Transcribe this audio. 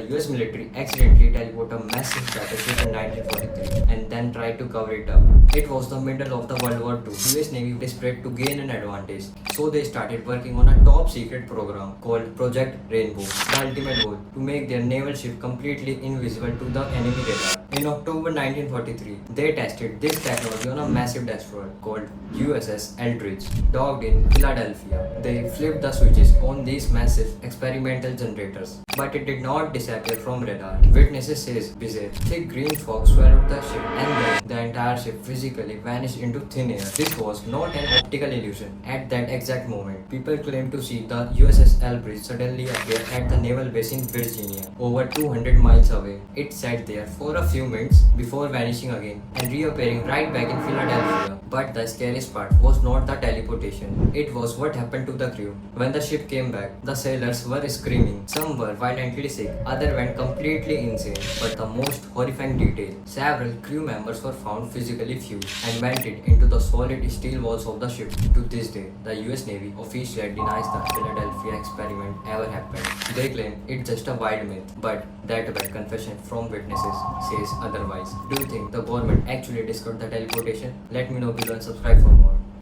US military accidentally teleported a massive battleship in 1943 and then tried to cover it up. It was the middle of the World War II. US Navy was desperate to gain an advantage, so they started working on a top secret program called Project Rainbow. The ultimate goal to make their naval ship completely invisible to the enemy radar. In October 1943, they tested this technology on a massive destroyer called USS Eldridge, docked in Philadelphia. They flipped the switches on these massive experimental generators, but it did not disappear from radar. Witnesses says bizarre, thick green fog swallowed the ship, and then the entire ship physically vanished into thin air. This was not an optical illusion. At that exact moment, people claimed to see the USS Eldridge suddenly appear at the naval base in Virginia, over 200 miles away. It sat there for a few minutes before vanishing again and reappearing right back in Philadelphia. But the scariest part was not the teleportation, it was what happened to the crew. When the ship came back, the sailors were screaming. Some were violently sick, others went completely insane. But the most horrifying detail, several crew members were found physically fused and melted into the solid steel walls of the ship. To this day, the US Navy officially denies the Philadelphia experiment ever happened. They claim it's just a wild myth, but that bad confession from witnesses says otherwise. Do you think the government actually discovered the teleportation? Let me know below and subscribe for more.